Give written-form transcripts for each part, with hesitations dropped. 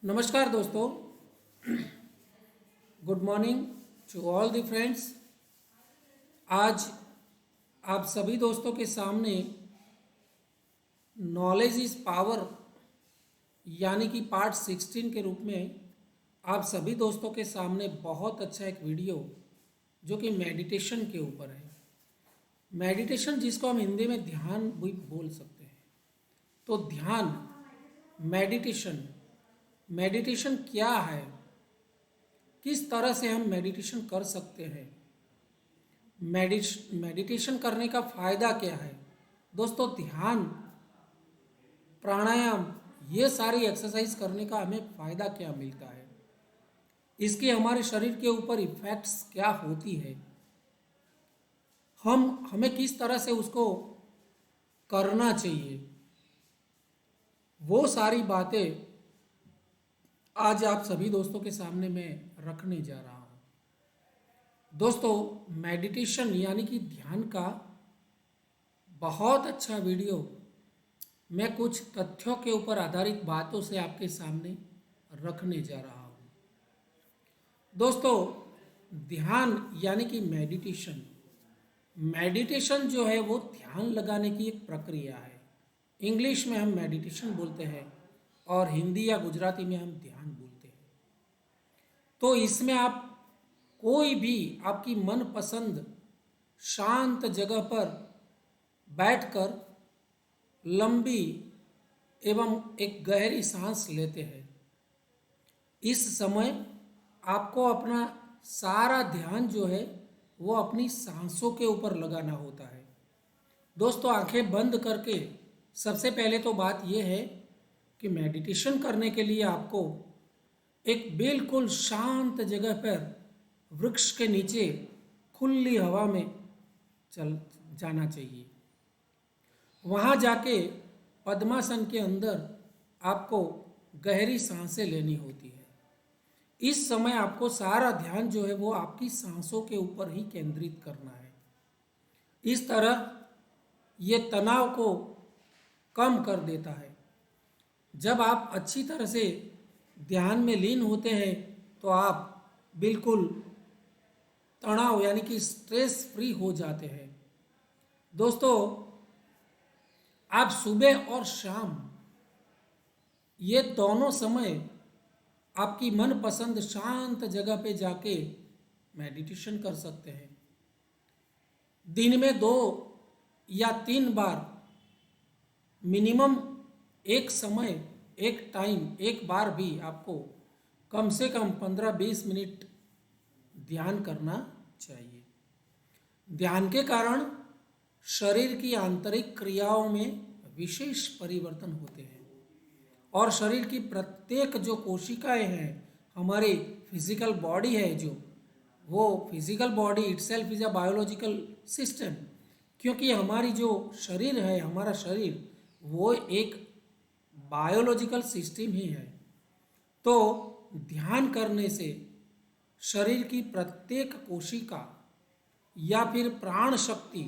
नमस्कार दोस्तों। Good morning to all the friends. आज आप सभी दोस्तों के सामने नॉलेज इज पावर यानी कि पार्ट 16 के रूप में आप सभी दोस्तों के सामने बहुत अच्छा एक वीडियो जो कि मेडिटेशन के ऊपर है। मेडिटेशन जिसको हम हिंदी में ध्यान भी बोल सकते हैं। तो ध्यान, मेडिटेशन, मेडिटेशन क्या है, किस तरह से हम मेडिटेशन कर सकते हैं, मेडिटेशन करने का फ़ायदा क्या है। दोस्तों, ध्यान, प्राणायाम, ये सारी एक्सरसाइज करने का हमें फ़ायदा क्या मिलता है, इसके हमारे शरीर के ऊपर इफ़ेक्ट्स क्या होती है, हमें किस तरह से उसको करना चाहिए, वो सारी बातें आज आप सभी दोस्तों के सामने मैं रखने जा रहा हूँ। दोस्तों, मेडिटेशन यानी कि ध्यान का बहुत अच्छा वीडियो मैं कुछ तथ्यों के ऊपर आधारित बातों से आपके सामने रखने जा रहा हूँ। दोस्तों, ध्यान यानी कि मेडिटेशन, मेडिटेशन जो है वो ध्यान लगाने की एक प्रक्रिया है। इंग्लिश में हम मेडिटेशन बोलते हैं और हिंदी या गुजराती में हम ध्यान बोलते हैं। तो इसमें आप कोई भी आपकी मनपसंद शांत जगह पर बैठकर लंबी एवं एक गहरी सांस लेते हैं। इस समय आपको अपना सारा ध्यान जो है वो अपनी सांसों के ऊपर लगाना होता है। दोस्तों, आंखें बंद करके सबसे पहले तो बात यह है कि मेडिटेशन करने के लिए आपको एक बिल्कुल शांत जगह पर वृक्ष के नीचे खुली हवा में चल जाना चाहिए। वहाँ जाके पद्मासन के अंदर आपको गहरी सांसें लेनी होती है। इस समय आपको सारा ध्यान जो है वो आपकी सांसों के ऊपर ही केंद्रित करना है। इस तरह ये तनाव को कम कर देता है। जब आप अच्छी तरह से ध्यान में लीन होते हैं तो आप बिल्कुल तनाव यानी कि स्ट्रेस फ्री हो जाते हैं। दोस्तों, आप सुबह और शाम ये दोनों समय आपकी मनपसंद शांत जगह पे जाके मेडिटेशन कर सकते हैं। दिन में 2 या 3 बार मिनिमम एक समय, एक टाइम, एक बार भी आपको कम से कम 15-20 मिनट ध्यान करना चाहिए। ध्यान के कारण शरीर की आंतरिक क्रियाओं में विशेष परिवर्तन होते हैं और शरीर की प्रत्येक जो कोशिकाएं हैं, हमारी फिजिकल बॉडी है जो, वो physical body itself is a biological system. क्योंकि हमारी जो शरीर है, हमारा शरीर वो एक बायोलॉजिकल सिस्टम ही है। तो ध्यान करने से शरीर की प्रत्येक कोशिका या फिर प्राण शक्ति,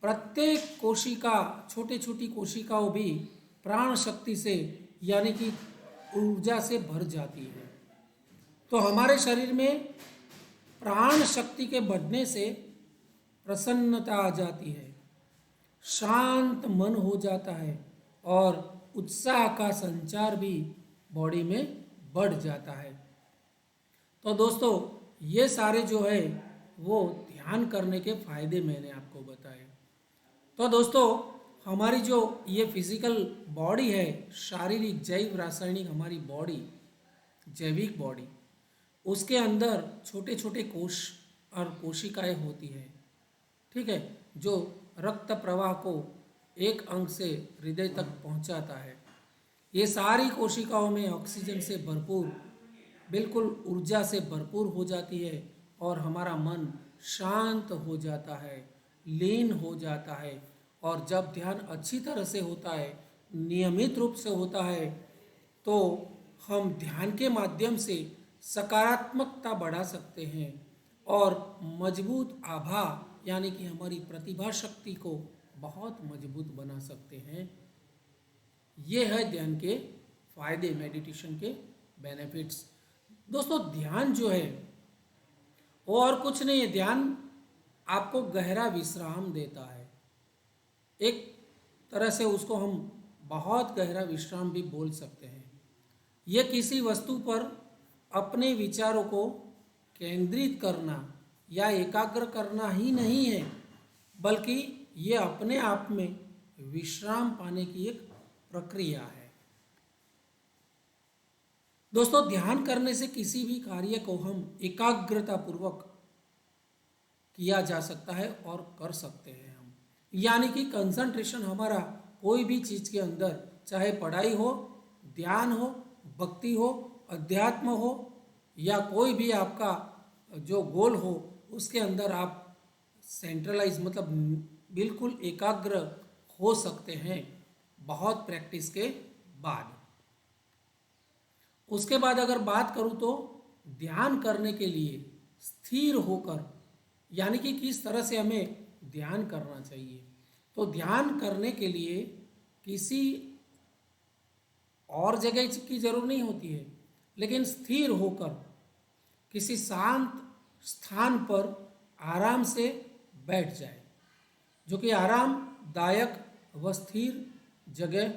प्रत्येक कोशिका, छोटी छोटी कोशिकाओं भी प्राण शक्ति से यानी कि ऊर्जा से भर जाती है। तो हमारे शरीर में प्राण शक्ति के बढ़ने से प्रसन्नता आ जाती है, शांत मन हो जाता है और उत्साह का संचार भी बॉडी में बढ़ जाता है। तो दोस्तों, ये सारे जो है वो ध्यान करने के फायदे मैंने आपको बताए। तो दोस्तों, हमारी जो ये फिजिकल बॉडी है, शारीरिक जैव रासायनिक हमारी बॉडी, जैविक बॉडी, उसके अंदर छोटे छोटे कोश और कोशिकाएं होती है, ठीक है, जो रक्त प्रवाह को एक अंग से हृदय तक पहुंचाता है। ये सारी कोशिकाओं में ऑक्सीजन से भरपूर, बिल्कुल ऊर्जा से भरपूर हो जाती है और हमारा मन शांत हो जाता है, लीन हो जाता है। और जब ध्यान अच्छी तरह से होता है, नियमित रूप से होता है, तो हम ध्यान के माध्यम से सकारात्मकता बढ़ा सकते हैं और मजबूत आभा यानी कि हमारी प्रतिभा शक्ति को बहुत मजबूत बना सकते हैं। ये है ध्यान के फायदे, मेडिटेशन के बेनिफिट्स। दोस्तों ध्यान जो है वो और कुछ नहीं है, ध्यान आपको गहरा विश्राम देता है। एक तरह से उसको हम बहुत गहरा विश्राम भी बोल सकते हैं। यह किसी वस्तु पर अपने विचारों को केंद्रित करना या एकाग्र करना ही नहीं है, बल्कि ये अपने आप में विश्राम पाने की एक प्रक्रिया है। दोस्तों ध्यान करने से किसी भी कार्य को हम एकाग्रता पूर्वक किया जा सकता है और कर सकते हैं हम, यानी कि कंसंट्रेशन हमारा कोई भी चीज के अंदर, चाहे पढ़ाई हो, ध्यान हो, भक्ति हो, अध्यात्म हो, या कोई भी आपका जो गोल हो, उसके अंदर आप सेंट्रलाइज मतलब बिल्कुल एकाग्र हो सकते हैं बहुत प्रैक्टिस के बाद। उसके बाद अगर बात करूं तो ध्यान करने के लिए स्थिर होकर, यानी कि किस तरह से हमें ध्यान करना चाहिए, तो ध्यान करने के लिए किसी और जगह की जरूरत नहीं होती है, लेकिन स्थिर होकर किसी शांत स्थान पर आराम से बैठ जाए, जो कि आरामदायक व स्थिर जगह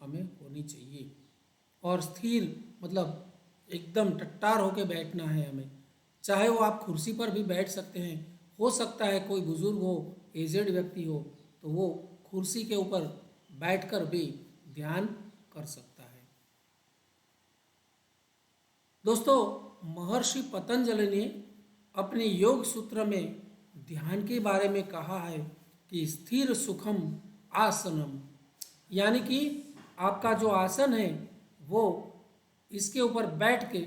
हमें होनी चाहिए। और स्थिर मतलब एकदम टट्टार होकर बैठना है हमें, चाहे वो आप कुर्सी पर भी बैठ सकते हैं, हो सकता है कोई बुजुर्ग हो, एजेड व्यक्ति हो, तो वो कुर्सी के ऊपर बैठकर भी ध्यान कर सकता है। दोस्तों महर्षि पतंजलि ने अपने योग सूत्र में ध्यान के बारे में कहा है कि स्थिर सुखम आसनम, यानी कि आपका जो आसन है वो इसके ऊपर बैठ के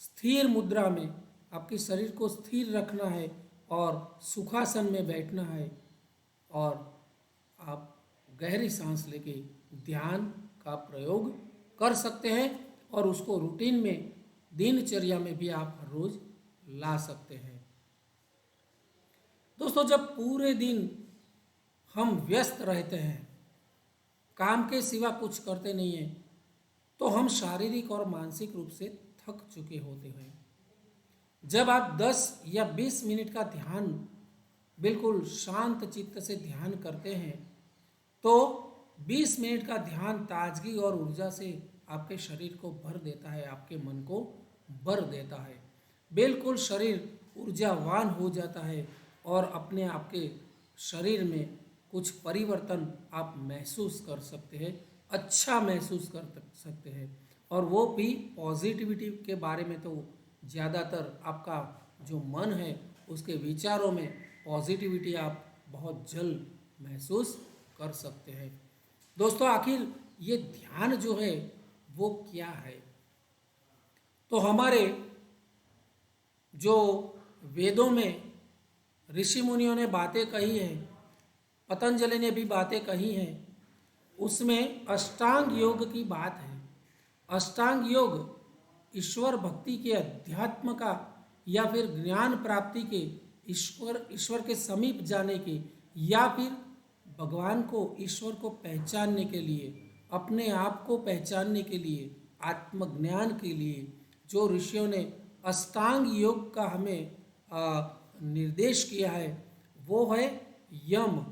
स्थिर मुद्रा में आपके शरीर को स्थिर रखना है और सुखासन में बैठना है, और आप गहरी सांस लेके ध्यान का प्रयोग कर सकते हैं और उसको रूटीन में, दिनचर्या में भी आप रोज ला सकते हैं। दोस्तों जब पूरे दिन हम व्यस्त रहते हैं, काम के सिवा कुछ करते नहीं हैं, तो हम शारीरिक और मानसिक रूप से थक चुके होते हैं। जब आप 10 या 20 मिनट का ध्यान, बिल्कुल शांत चित्त से ध्यान करते हैं, तो 20 मिनट का ध्यान ताजगी और ऊर्जा से आपके शरीर को भर देता है, आपके मन को भर देता है। बिल्कुल शरीर ऊर्जावान हो जाता है और अपने आपके शरीर में कुछ परिवर्तन आप महसूस कर सकते हैं, अच्छा महसूस कर सकते हैं, और वो भी पॉजिटिविटी के बारे में। तो ज़्यादातर आपका जो मन है उसके विचारों में पॉजिटिविटी आप बहुत जल्द महसूस कर सकते हैं। दोस्तों आखिर ये ध्यान जो है वो क्या है, तो हमारे जो वेदों में ऋषि मुनियों ने बातें कही हैं, पतंजलि ने भी बातें कही हैं, उसमें अष्टांग योग की बात है। अष्टांग योग ईश्वर भक्ति के, अध्यात्म का, या फिर ज्ञान प्राप्ति के, ईश्वर के समीप जाने के, या फिर भगवान को, ईश्वर को पहचानने के लिए, अपने आप को पहचानने के लिए, आत्मज्ञान के लिए जो ऋषियों ने अष्टांग योग का हमें निर्देश किया है, वो है यम,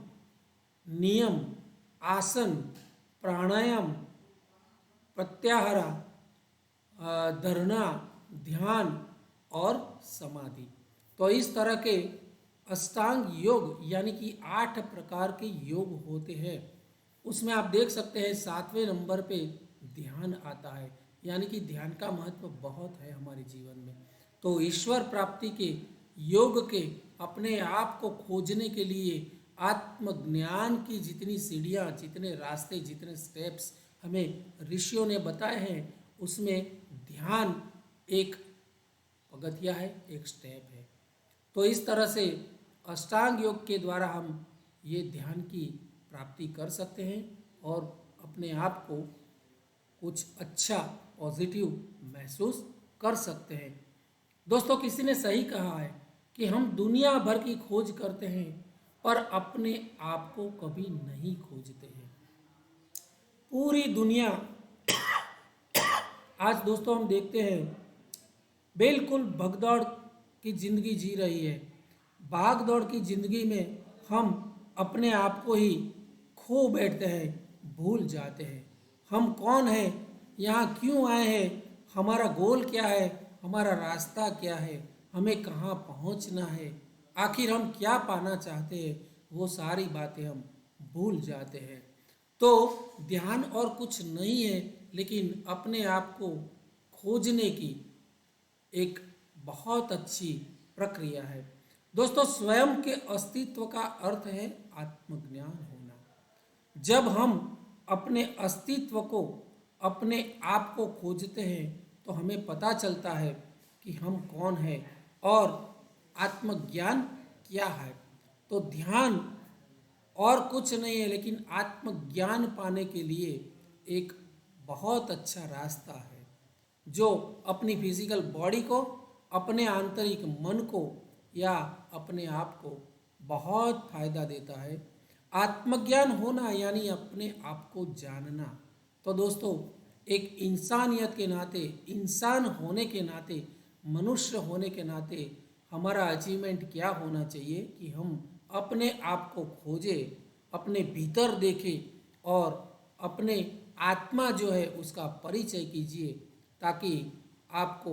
नियम, आसन, प्राणायाम, प्रत्याहार, धरना, ध्यान और समाधि। तो इस तरह के अष्टांग योग यानी कि 8 प्रकार के योग होते हैं। उसमें आप देख सकते हैं 7वें नंबर पे ध्यान आता है, यानी कि ध्यान का महत्व बहुत है हमारे जीवन में। तो ईश्वर प्राप्ति के योग के, अपने आप को खोजने के लिए आत्मज्ञान की जितनी सीढ़ियाँ, जितने रास्ते, जितने स्टेप्स हमें ऋषियों ने बताए हैं, उसमें ध्यान एक पगथिया है, एक स्टेप है। तो इस तरह से अष्टांग योग के द्वारा हम ये ध्यान की प्राप्ति कर सकते हैं और अपने आप को कुछ अच्छा पॉजिटिव महसूस कर सकते हैं। दोस्तों किसी ने सही कहा है कि हम दुनिया भर की खोज करते हैं पर अपने आप को कभी नहीं खोजते हैं। पूरी दुनिया आज दोस्तों हम देखते हैं बिल्कुल भगदौड़ की ज़िंदगी जी रही है। भाग दौड़ की ज़िंदगी में हम अपने आप को ही खो बैठते हैं, भूल जाते हैं हम कौन हैं, यहाँ क्यों आए हैं, हमारा गोल क्या है, हमारा रास्ता क्या है, हमें कहाँ पहुँचना है, आखिर हम क्या पाना चाहते हैं, वो सारी बातें हम भूल जाते हैं। तो ध्यान और कुछ नहीं है लेकिन अपने आप को खोजने की एक बहुत अच्छी प्रक्रिया है। दोस्तों, स्वयं के अस्तित्व का अर्थ है आत्मज्ञान होना। जब हम अपने अस्तित्व को, अपने आप को खोजते हैं तो हमें पता चलता है कि हम कौन हैं और आत्मज्ञान क्या है। तो ध्यान और कुछ नहीं है लेकिन आत्मज्ञान पाने के लिए एक बहुत अच्छा रास्ता है जो अपनी फिजिकल बॉडी को, अपने आंतरिक मन को या अपने आप को बहुत फायदा देता है। आत्मज्ञान होना यानी अपने आप को जानना। तो दोस्तों, एक इंसानियत के नाते, इंसान होने के नाते, मनुष्य होने के नाते हमारा अचीवमेंट क्या होना चाहिए कि हम अपने आप को खोजें, अपने भीतर देखें और अपने आत्मा जो है उसका परिचय कीजिए ताकि आपको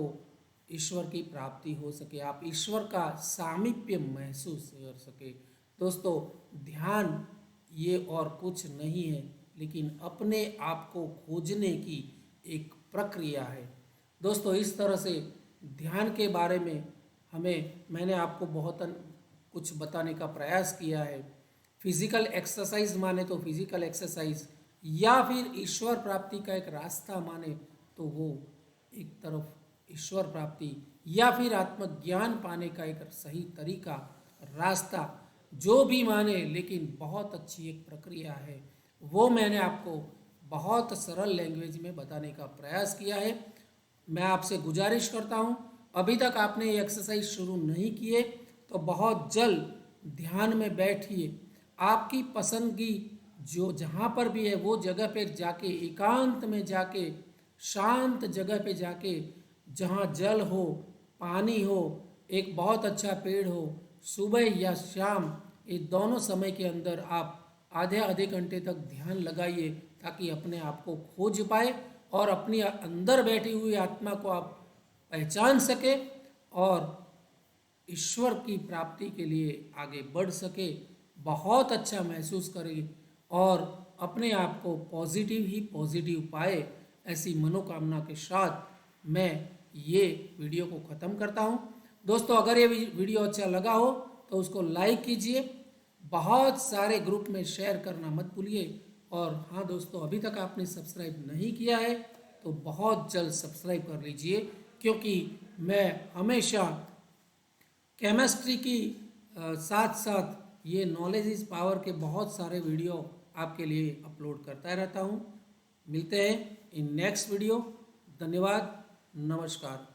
ईश्वर की प्राप्ति हो सके, आप ईश्वर का सामीप्य महसूस कर सके। दोस्तों, ध्यान ये और कुछ नहीं है लेकिन अपने आप को खोजने की एक प्रक्रिया है। दोस्तों, इस तरह से ध्यान के बारे में मैंने आपको बहुत कुछ बताने का प्रयास किया है। फिजिकल एक्सरसाइज माने तो फिजिकल एक्सरसाइज, या फिर ईश्वर प्राप्ति का एक रास्ता माने तो वो एक तरफ ईश्वर प्राप्ति, या फिर आत्मज्ञान पाने का एक सही तरीका, रास्ता, जो भी माने, लेकिन बहुत अच्छी एक प्रक्रिया है। वो मैंने आपको बहुत सरल लैंग्वेज में बताने का प्रयास किया है। मैं आपसे गुजारिश करता हूँ, अभी तक आपने ये एक्सरसाइज शुरू नहीं किए तो बहुत जल्द ध्यान में बैठिए। आपकी पसंद की जो जहाँ पर भी है वो जगह पर जाके, एकांत में जाके, शांत जगह पे जाके, जहाँ जल हो, पानी हो, एक बहुत अच्छा पेड़ हो, सुबह या शाम, ये दोनों समय के अंदर आप आधे आधे घंटे तक ध्यान लगाइए ताकि अपने आप को खोज पाए और अपनी अंदर बैठी हुई आत्मा को आप पहचान सके और ईश्वर की प्राप्ति के लिए आगे बढ़ सके, बहुत अच्छा महसूस करे और अपने आप को पॉजिटिव ही पॉजिटिव पाए। ऐसी मनोकामना के साथ मैं ये वीडियो को ख़त्म करता हूँ। दोस्तों, अगर ये वीडियो अच्छा लगा हो तो उसको लाइक कीजिए, बहुत सारे ग्रुप में शेयर करना मत भूलिए। और हाँ दोस्तों, अभी तक आपने सब्सक्राइब नहीं किया है तो बहुत जल्द सब्सक्राइब कर लीजिए, क्योंकि मैं हमेशा केमिस्ट्री की साथ साथ ये नॉलेज इज़ पावर के बहुत सारे वीडियो आपके लिए अपलोड करता रहता हूँ। मिलते हैं इन नेक्स्ट वीडियो। धन्यवाद, नमस्कार।